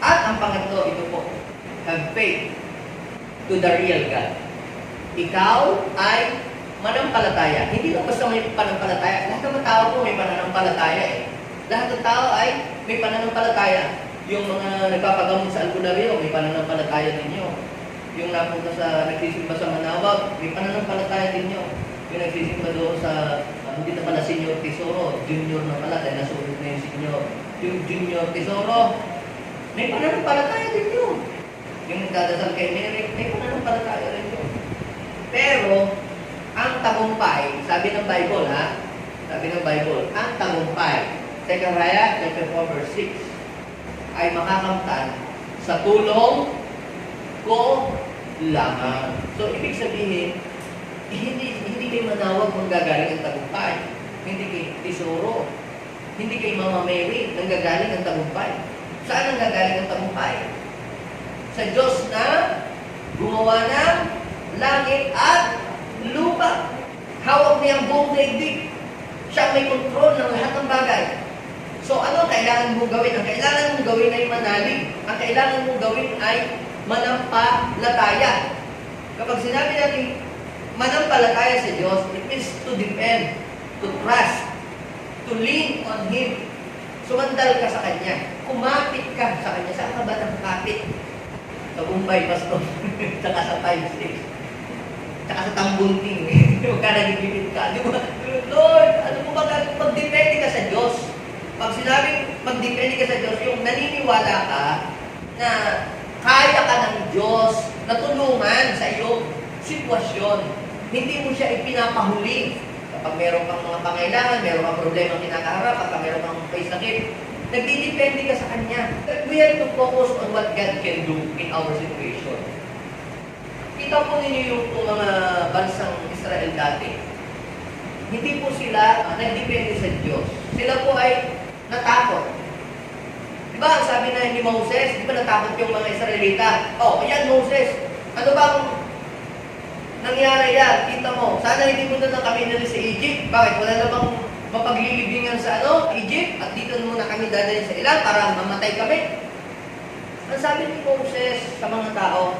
At ang pangatlo, ito po, have faith to the real God. Ikaw ay manampalataya. Hindi lang basta may pananampalataya. Lahat ng tao po may pananampalataya Lahat ng tao ay may pananampalataya. Yung mga nagpapagamot sa albularyo, may pananampalataya din nyo. Yung napunta sa nagsisimba sa Manawag, may pananampalataya din nyo. Yung nagsisimba doon sa hindi na pala senior tesoro, junior na pala, dahil nasunod na yung senior. Yung junior tesoro, may pananampalataya din yun. Yung nagdadasal kay Mary, may pananampalataya rin yun. Pero, ang tagumpay, sabi ng Bible sabi ng Bible, ang tagumpay, Zechariah chapter 4 verse 6, ay makakamtan sa tulong ko lamang. So, ibig sabihin, hindi kay Manawag manggagaling ang tagumpay. Hindi kay Tesoro. Hindi kay Mama Mary nanggagaling ang tagumpay. Saan nanggagaling ang tagumpay? Sa Diyos na gumawa ng langit at lupa. Hawak niya ang buong daigdig. Siya may kontrol ng lahat ng bagay. So ano ang kailangan mo gawin? Ang kailangan mo gawin ay manalig. Ang kailangan mo gawin ay manampalataya. Kapag sinabi natin manampalataya sa Diyos, it means to depend, to trust, to lean on Him. Sumandal ka sa Kanya. Kumapit ka sa Kanya. Saan ka ba nakakapit? Sa Bombay, Pastor. Saka sa 5-6. Tsaka sa tambunting, huwag ka nagigipit ka. Di ba? Lord, ano mo ba, magdepende ka sa Diyos. Pag sinabing magdepende ka sa Diyos, yung naniniwala ka na kaya ka ng Diyos na tulungan sa iyong sitwasyon. Hindi mo siya ipinapahuli. Kapag meron kang mga pangailangan, meron kang problema kinakaharap, kapag meron kang may sakit, nagdidepende ka sa Kanya. We have to focus on what God can do in our situation. Kita po ninyo yung mga bansang Israel dati. Hindi po sila nagdepende sa Diyos. Sila po ay natakot. Diba, ang sabi na ni Moses, di ba natakot yung mga Israelita? Oh, ayan Moses, ano bang nangyari yan? Kita mo, sana hindi mo na kami nila sa Egypt. Bakit? Wala na bang mapaglilibingan sa Egypt? At dito muna kami dadalhin sa ilan para mamatay kami? Ang sabi ni Moses sa mga tao,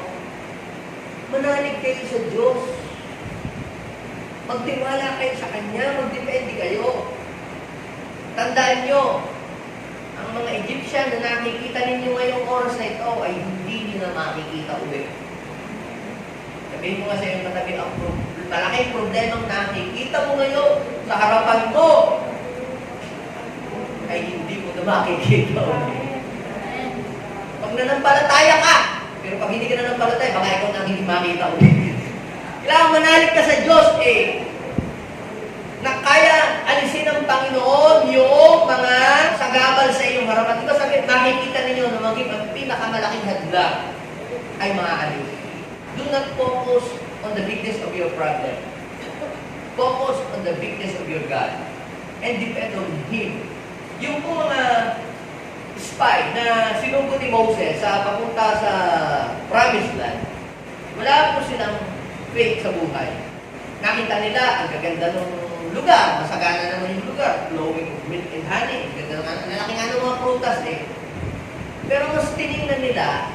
manalig kayo sa Diyos. Magtiwala kayo sa Kanya, magdepende kayo. Tandaan nyo, ang mga Egyptian na nakikita ninyo ngayong oras na ito ay hindi nyo na makikita ulit. Sabihin mo nga sa iyong katabi, ang malaking problemang nakikita mo ngayon sa harapan mo ay hindi mo na makikita ulit. Pag nanampalataya ka, pero pag hindi ka nanampalataya, baka ikaw na hindi makita ulit. Kailangan manalig ka sa Diyos na kaya alisin ng Panginoon yung mga sagabal sa iyong harapan. Diba sabi, makikita ninyo na maging ang pinakamalaking hadlang ay maaalis. Do not focus on the bigness of your problem. Focus on the bigness of your God. And depend on Him. Yung po mga spy na sinugo ni Moses sa papunta sa Promised Land, wala po silang faith sa buhay. Nakita nila ang gaganda ng lugar, masagana naman yung lugar, flowing milk and honey, ganda naman, nalaki nga ng mga prutas Pero mas tinignan nila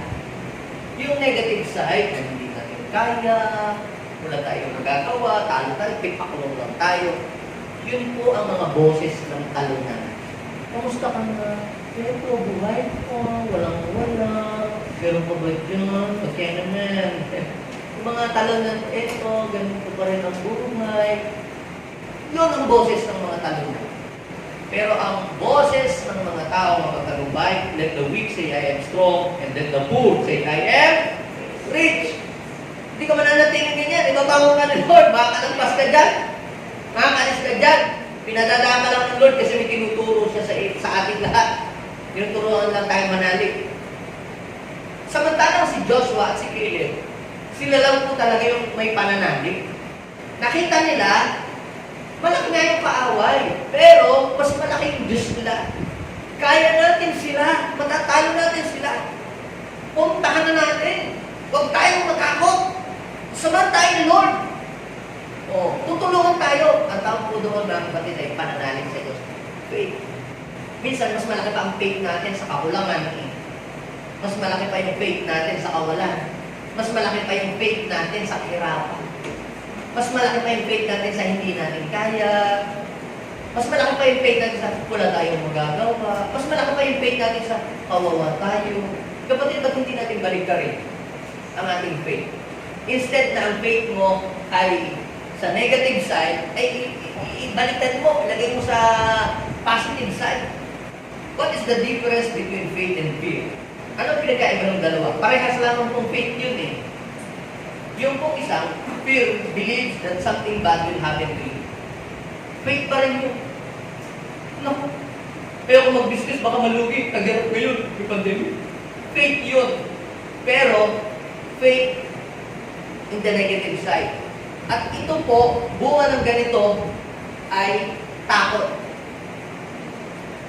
yung negative side, na hindi natin kaya, wala tayong magagawa, talo tayo, pipakulong lang tayo. Yun po ang mga boses ng talunan. Kamusta ka na? Pero buhay ko, walang-wala, pero pa ba dyan, pagkaya naman. Yung mga talunan, eto, ganito pa rin ang buhay. Yun ang boses ng mga talunan. Pero ang boses ng mga tao magtagumpay, let the weak say, I am strong, and let the poor say, I am rich. Hindi ka mananatiling ganyan. Ipapangong ka ng Lord, makakalagpas ka dyan. Makakalis ka dyan. Pinadadama lang ng Lord kasi may tinuturo siya sa ating lahat. Tinuturuan lang tayo manalig. Samantalang si Joshua at si Caleb, sila lang po talaga yung may pananalig. Nakita nila, malaki nga yung kaaway, pero mas malaki yung Diyos nila. Kaya natin sila, matatalo natin sila. Puntahan na natin. Huwag tayong matakot. Samahan tayo ni Lord. Tutulungan tayo. Ang tawag po doon mga kapatid ay pananalig sa Diyos. Faith. Minsan, mas malaki pa ang faith natin sa kakulangan. Mas malaki pa yung faith natin sa kawalan. Mas malaki pa yung faith natin sa kahirapan. Mas malaki pa yung faith natin sa hindi natin kaya. Mas malaki pa yung faith natin sa wala tayong magagawa. Mas malaki pa yung faith natin sa kawawa tayo. Kapatid, ba't hindi natin baliktarin ang ating faith? Instead na ang faith mo ay sa negative side, ay ibaliktad mo, ilagay mo sa positive side. What is the difference between faith and fear? Ano pinagkaiba ng dalawa? Parehas lang ang faith yun Yung pong isang, fear believes that something bad will happen to you. Faith pa rin yun. Naku, kaya kung mag-business, baka malugi. Nagharap ngayon, may pandemic. Faith yun. Pero, faith in the negative side. At ito po, bunga ng ganito ay takot.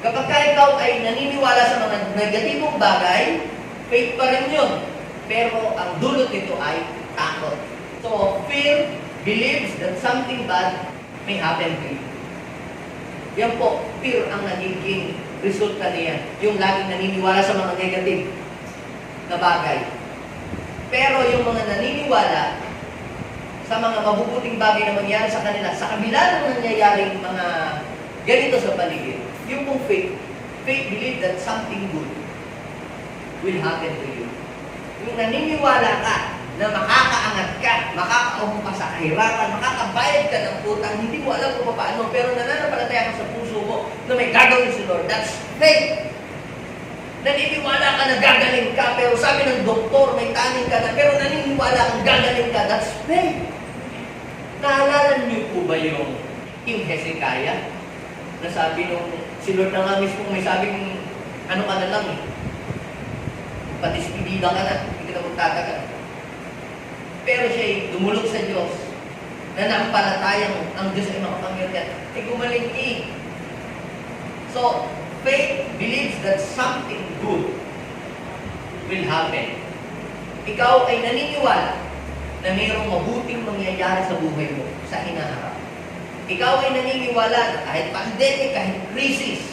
Kapag ikaw ay naniniwala sa mga negatibong bagay, faith pa rin yun. Pero ang dulot nito ay takot. So, fear believes that something bad may happen to you. Yan po, fear ang nagiging resulta niya. Yung laging naniniwala sa mga negative na bagay. Pero yung mga naniniwala sa mga mabubuting bagay na mangyari sa kanila, sa kabila ng nangyayaring mga ganito sa paligid, yung pong faith believe that something good will happen to you. Yung naniniwala ka na makakaangat ka ka, makakaupo ka sa kahirapan, makakabayad ka ng utang, hindi mo alam kung paano, pero nananampalataya ka sa puso mo na may gagawin si Lord. That's faith. Naniniwala ka na gagaling ka, pero sabi ng doktor, may taning ka na, pero naniniwala kang gagaling ka. That's faith. Naalala niyo po ba yung King Hezekiah? Na sabi nung, si Lord na nga mismo may sabing, ano ka na lang eh, patispidida ka na, hindi ka na magtatagal. Pero siya dumulog sa Diyos, nanampalatayang ang Diyos ay makapangyarihan, ay gumaling eh. So, faith believes that something good will happen. Ikaw ay naniniwala na mayroong mabuting mangyayari sa buhay mo, sa hinaharap. Ikaw ay naniniwala na kahit pandemic, kahit crisis,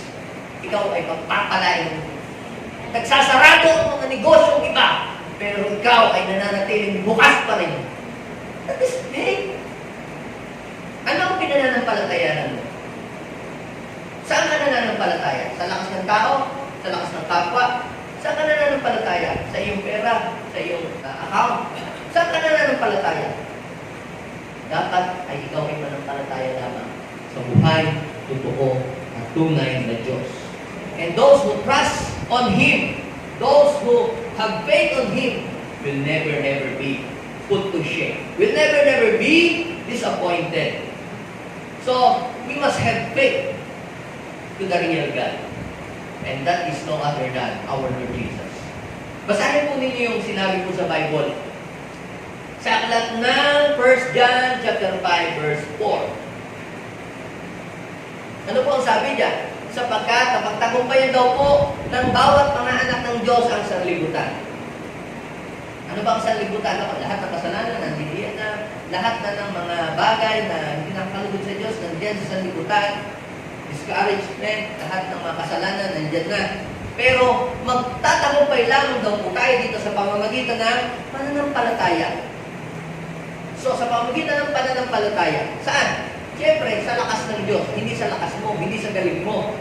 ikaw ay magpapalain mo. Nagsasarado ang mga negosyong iba, pero ikaw ay nananatiling bukas pa rin. That is faith. Ano ang pinananampalatayanan mo? Saan ka nananampalataya? Sa lakas ng tao? Sa lakas ng kapwa? Saan ka nananampalataya? Sa iyong pera? Sa iyong account? Saan ka nananampalataya? Dapat ay ikaw ay manampalataya lamang sa buhay, totoo, at tunay na Diyos. And those who trust on Him, those who have faith on Him, will never, never be put to shame. Will never, never be disappointed. So, we must have faith to the real God. And that is no other than our Lord Jesus. Basahin po ninyo yung sinabi po sa Bible. Sa aklat ng 1 John chapter 5, verse 4. Ano po ang sabi diyan? Sapagkat napagtagumpayan daw po ng bawat mga anak ng Diyos ang sanlibutan. Ano ba ang sanlibutan? Lahat ng kasalanan, nandiyan na. Lahat na ng mga bagay na hindi nakakalugod sa Diyos, nandiyan sa sanlibutan. Discouragement, lahat ng mga kasalanan, nandiyan na. Pero magtatagumpay lamang daw po tayo dito sa pamamagitan ng pananampalataya. So, sa pamamagitan ng pananampalataya, saan? Siyempre, sa lakas ng Diyos, hindi sa lakas mo, hindi sa galing mo.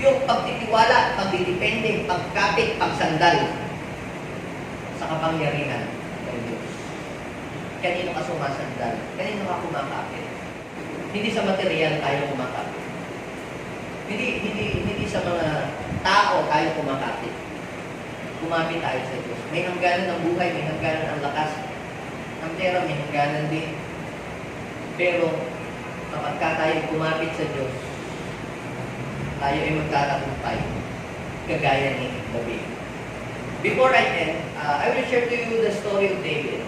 Yung pagtitiwala, pagdidepende, pagkapit, pagsandal sa kapangyarihan ng Diyos. Kanino ka sumasandal? Kanino ka kumakapit? Hindi sa material tayo kumakapit. Hindi sa mga tao tayo kumakapit. Kumapit tayo sa Diyos. May hangganan ng buhay, may hangganan ang lakas. Ang pera may hangganan din. Pero, kapag tayo kumapit sa Diyos, tayo ay magtatagumpay, kagaya ni David. Before I end, I will share to you the story of David.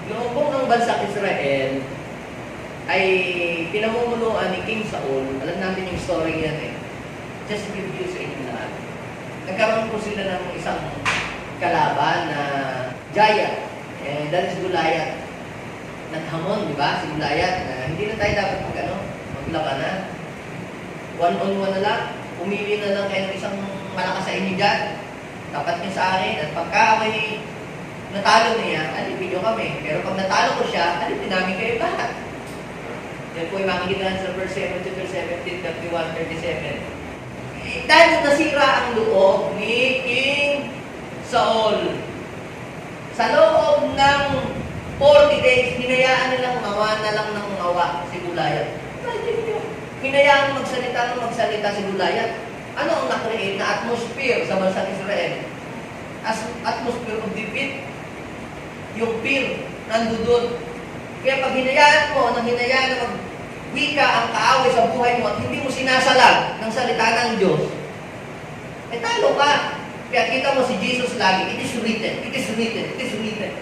Noong buong ang bansang Israel ay pinamumunuan ni King Saul. Alam natin yung story yan eh. Just review sa inyo lahat. Nagkaroon po sila ng isang kalaban na giant. That is Goliath. Naghamon, di ba? Si Goliath na hindi na tayo dapat maglabanan. One-on-one na lang. Pumili na lang kayo ng isang malakas sa inyo dyan. Tapat niyo sa akin. At pagka may natalo niya, alipin niyo kami. Pero pag natalo ko siya, alipin namin kayo lahat. Yan po yung makikita sa verse 7 to verse 17, 31, 37. Dahil nasira ang loob ni King Saul. Sa loob ng 40 days, hinayaan nilang umawa na lang ng umawa si Goliath. Hinayaan magsalita si Goliath. Ano ang na-create na atmosphere sa bansang Israel? As atmosphere of defeat. Yung fear, nandudun. Kaya pag hinayaan mo, hinayaan na magwika ang kaaway sa buhay mo at hindi mo sinasalag ng salita ng Diyos, eh talo ka. Kaya kita mo si Jesus lagi, it is written, it is written, it is written.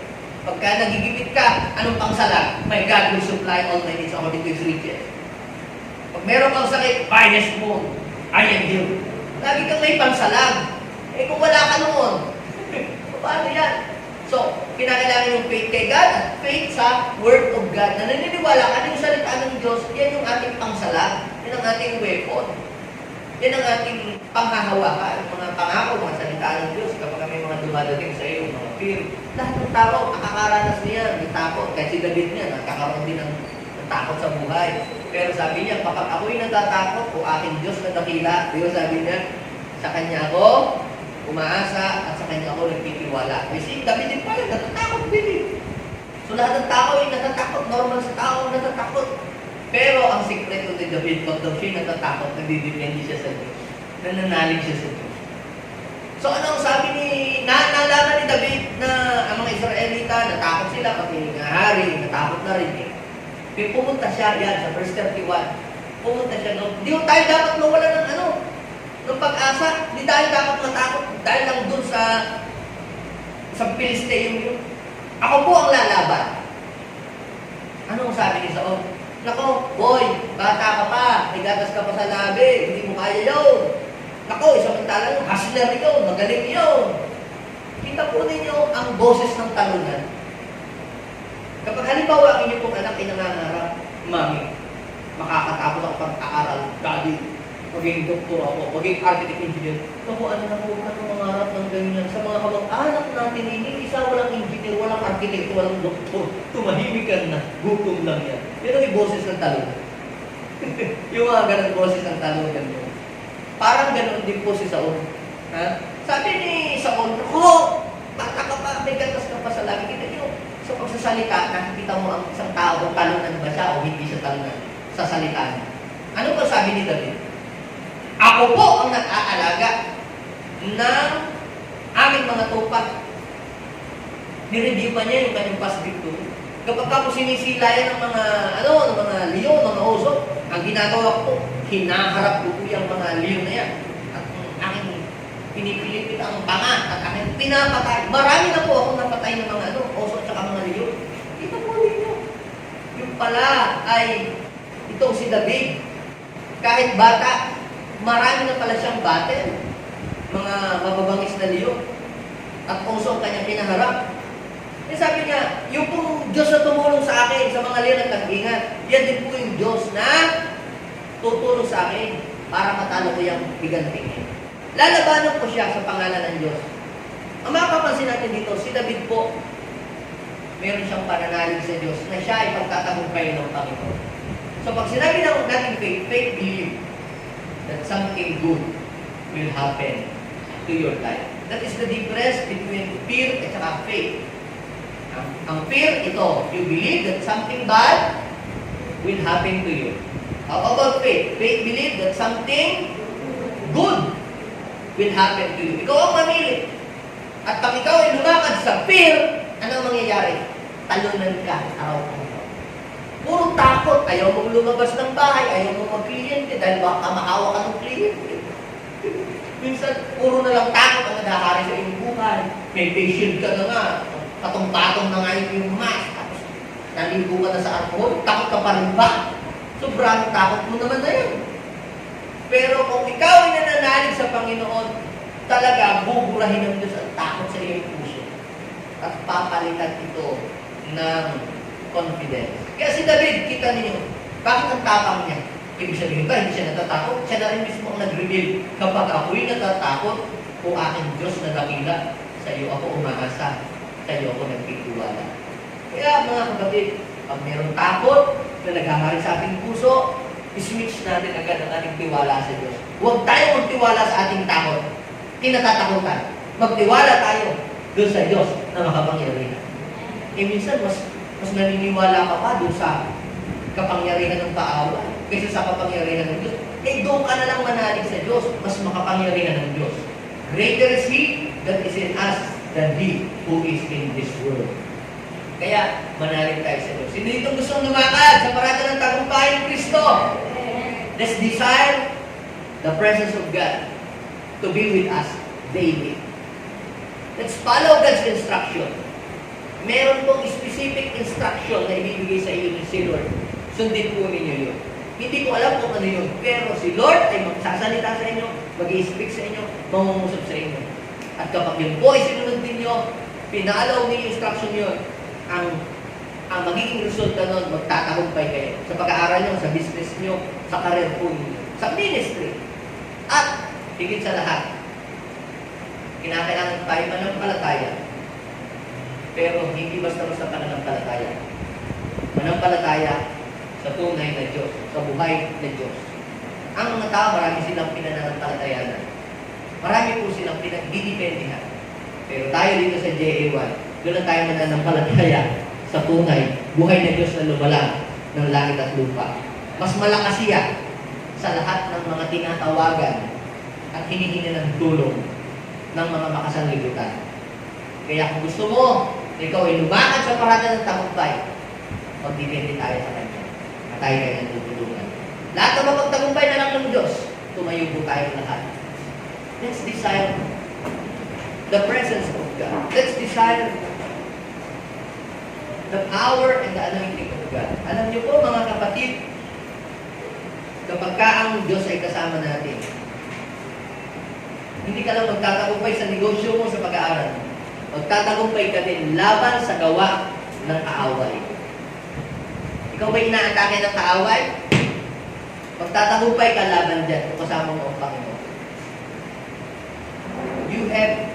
Pagka nagigipit ka, anong pangsalag? My God will supply all my needs according to His riches. Pag meron kang sakit, finest mo, I am healed. Lagi kang may pangsalag. Eh kung wala ka noon, paano yan? So, kinakailangan yung faith kay God at faith sa Word of God. Na naniniwala ka yung salita ng Diyos, yan yung ating pangsalag. Yan ang ating weapon. Yan ang ating panghahawakan, mga pangako, mga salita ng Diyos. Kapag may mga dumadating sa iyo, mga fear, lahat ng tao, nakakaranas niya, may takot. Kahit si David niya, nakakaroon din ng takot sa buhay. Pero sabi niya, kapag ako'y natatakot, o aking Diyos na dakila, Diyos sabi niya, sa Kanya ako umaasa at sa Kanya ako nagtitiwala. Kasi David din pala, natatakot din eh. So lahat ng tao ay natatakot, normal sa tao natatakot. Pero ang sikreto ni David, pag daw siya natatakot, nagdidepende siya sa Diyos. Nananalig siya sa Diyos. So ano ang sabi nalaman ni David na ang mga Israelita, natakot sila, pati nga hari, natakot na rin eh. Kaya pumunta siya yan sa verse 31. Pumunta siya doon. Hindi tayo dapat mawala ng ng pag-asa. Hindi tayo dapat matakot dahil lang doon sa Pilisteum yun. Ako po ang lalaban. Ano ang sabi ni Saul? Nako, boy, bata ka pa, may gatas ka pa sa labi, hindi mo kaya yun. Nako, isamantala yung hustler yun, magaling yun. Kita po ninyo ang boses ng talunan. Kapag halimbawa ang inyong pong anak ay nangangarap, mami, makakatapos ang pag-aaral, daddy, maging doktor ako, maging architect engineer. Naku, ano na po ka mangarap ng ganyan. Sa mga kamag-anak natin, hindi isa walang engineer, walang architect, walang doktor. Tumahimik ka na, gutom lang yan. Yan ang boses ng talunan. Yung mga ganang boses ng talunan mo. Parang ganoon din po si Saul. Ha? Sabi ni Saul, "Ako, bata ka pa, may gatas ka pa sa labi." Kita niyo, sa pagsasalita, nakikita mo ang isang tao kung talunan ba siya o hindi siya talunan sa salita niya. Ano ba sabi ni David? Ako po ang nag-aalaga ng aming mga tupa. Nireview pa niya yung kanyang past victory. Kapag ako sinisilayan ng mga leon, mga oso, ang ginagawa ko, hinaharap ko yung mga leon na yan. At aking pinipilipit ang panga at aking pinapatay. Marami na po akong napatay ng mga oso at saka mga leon. Ito po ninyo. Yung pala ay itong si David. Kahit bata, marami na pala siyang battle. Mga mababangis na leon. At oso ang kanyang pinaharap. Eh sabi niya, yung pong Diyos na tumulong sa akin sa mga leon at tag-ingat, yan din po yung Diyos na tutulong sa akin para matalo ko yung biganting. Lalabanan ko siya sa pangalan ng Diyos. Ang makapansin natin dito, si David po, meron siyang pananalig sa Diyos na siya ay pagtatagumpay ng Panginoon. So pag sinabi natin faith believe that something good will happen to your life. That is the difference between fear at saka faith. Ang fear, ito, you believe that something bad will happen to you. How about faith? Faith believe that something good will happen to you. Ikaw ang mamili. At pag ikaw ay lumakad sa fear, ano mangyayari? Talunan ka araw-araw. Puro takot. Ayaw mong lumabas ng bahay. Ayaw mong mag-kliyente dahil baka maawa ka ng kliyente. Minsan, puro na lang takot ang nagahari sa iyong buhay. May patient ka na nga. Patong-patong na nga yung mask. Tapos, naligo ka na sa alcohol. Takot ka pa rin ba? Sobrang takot mo naman na yun. Pero kung ikaw ay nananalig sa Panginoon, talaga buburahin ng Diyos ang takot sa iyong puso. At papalitan ito ng confidence. Kaya si David, kita niyo, bakit ang tapang niya? Ibig sabihin ba, hindi siya natatakot? Siya na rin mismo ang nag-reveal. Kapag ako'y natatakot, o aking Diyos na dakila, sa iyo ako umaasa, sa iyo ako nagtitiwala. Kaya mga kapatid, pag mayroong takot na naghahari sa ating puso, iswitch natin agad ang ating tiwala sa Diyos. Huwag tayo magtiwala sa ating takot. Kinatatakutan. Magtiwala tayo doon sa Diyos na makapangyarihan. Eh minsan, mas naniniwala ka pa doon sa kapangyarihan ng kaaway kaysa sa kapangyarihan ng Diyos. Eh doon ka na lang manalig sa Diyos, mas makapangyarihan ng Diyos. Greater is He that is in us than He who is in this world. Kaya, manalig tayo sa Diyos. Hindi itong gustong lumakad sa parada ng tagumpay ng Kristo. Let's desire the presence of God to be with us daily. Let's follow God's instruction. Meron pong specific instruction na ibibigay sa iyo ni si Lord. Sundin po ninyo yun. Hindi ko alam kung ano yun, pero si Lord ay magsasalita sa inyo, mag-i-speak sa inyo, mangungusap sa inyo. At kapag yun po ay sinunod ninyo, pinalaw ninyo instruction yun, ang magiging resulta nun, magtatagumpay kayo sa pag-aaral nyo, sa business nyo, sa career po nyo, sa ministry. At higit sa lahat, kinakailangan tayo manampalataya. Pero hindi basta-basta pananampalataya. Manampalataya sa tunay na Diyos, sa buhay na Diyos. Ang mga tao, marami silang pinanampalatayanan. Marami po silang pinagdidependihan. Pero tayo dito sa JA1, doon na tayo mananampalataya sa tunay, buhay na Diyos na lumalang ng langit at lupa. Mas malakas siya sa lahat ng mga tinatawagan at hinihingi ng tulong ng mga makasanlibutan. Kaya kung gusto mo na ikaw ay lumakad sa parada ng tagumpay, magdidepende tayo sa Kanya. At tayo kayo ng tutulungan. Lahat ng mapagtagumpay na lang ng Diyos, tumayo po tayo lahat. Let's desire the presence of God. Let's desire the power and the anointing of God. Alam niyo po mga kapatid, kapag ka ang Diyos ay kasama natin, hindi ka lang magtatagumpay sa negosyo mo, sa pag-aaral mo. Magtatagumpay ka din laban sa gawa ng kaaway. Ikaw ba inaatake ng kaaway? Magtatagumpay ka laban dyan kung kasama mo ang Panginoon. You have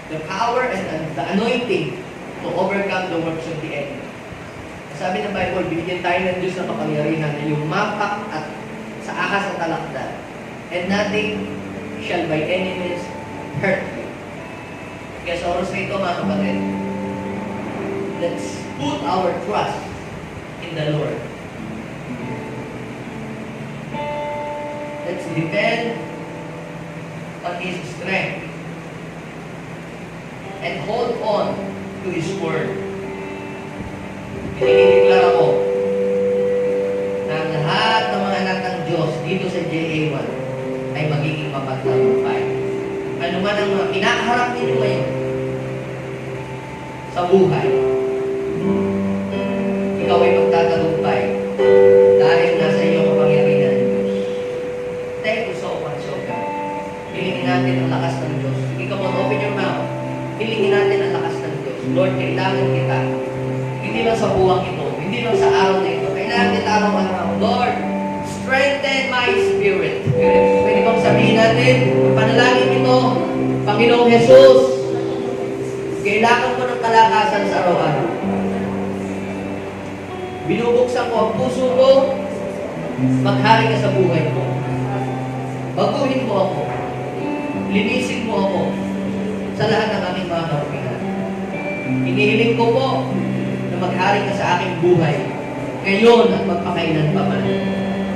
the power and the anointing to overcome the works of the enemy. Sabi ng Bible, binigyan tayo ng Diyos ng kapangyarihan na yumapak at sa ahas at talakdan, and nothing shall by enemies hurt you. Kaya sa oras na ito, mga kapatid, let's put our trust in the Lord. Let's depend on His strength and hold on to His word. Pinigidiklara ko na ang lahat ng mga anak ng Diyos dito sa JA1 ay magiging mapagtagumpay. Ano man ang mga kinakaharap ninyo ngayon sa buhay, ikaw ay magtatagumpay dahil nasa iyo ang kapangyarihan ng Diyos. Thank you so much, O God. Hilingin natin ang lakas ng Diyos. Sige ka mo, open your mouth. Hilingin natin ang lakas ng Diyos. Lord, kailangan kita. Hindi lang sa buwang ito, hindi lang sa araw na ito. Kailangan kita araw-araw. Lord, strengthen my spirit. Pwede bang sabihin natin, ang panalangin ito, Panginoong Jesus, kailangan ko ng kalakasan sa araw-araw. Binubuksan ko ang puso ko, maghari ka sa buhay ko. Baguhin mo ako. Linisin mo ako sa lahat ng aming mga karupihan. Inihiling ko po na maghari ka sa aking buhay ngayon at magpakailan pa man.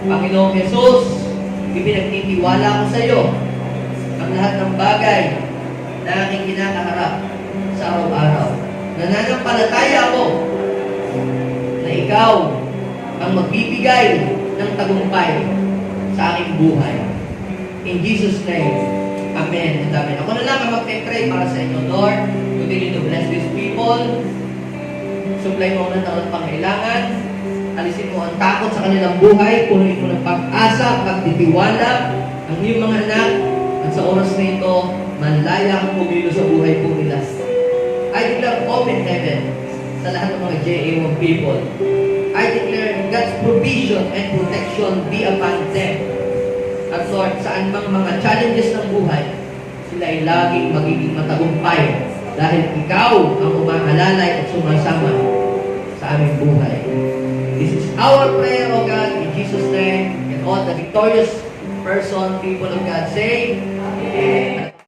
Panginoong Jesus, ipinagtitiwala ko sa iyo ang lahat ng bagay na aking kinakaharap sa araw-araw. Nananampalataya ako na ikaw ang magbibigay ng tagumpay sa aking buhay. In Jesus' name, Amen and Amen. Ako na lang ang magpe-pray para sa inyo. Lord, continue to bless these people. Supply mo ng tanong pangailangan. Alisin mo ang takot sa kanilang buhay. Punuin mo ng pag-asa, pagtitiwala ang iyong mga anak. At sa oras na ito, manlaya kang pumilo sa buhay po nila. I declare open heaven sa lahat ng mga JA1 people. I declare God's provision and protection be upon them. At Lord, saan mang mga challenges ng buhay, sila ay laging magiging matagumpay dahil ikaw ang umahalalay at sumasama sa aming buhay. This is our prayer, O God, in Jesus' name, and all the victorious person, people of God, say, Amen.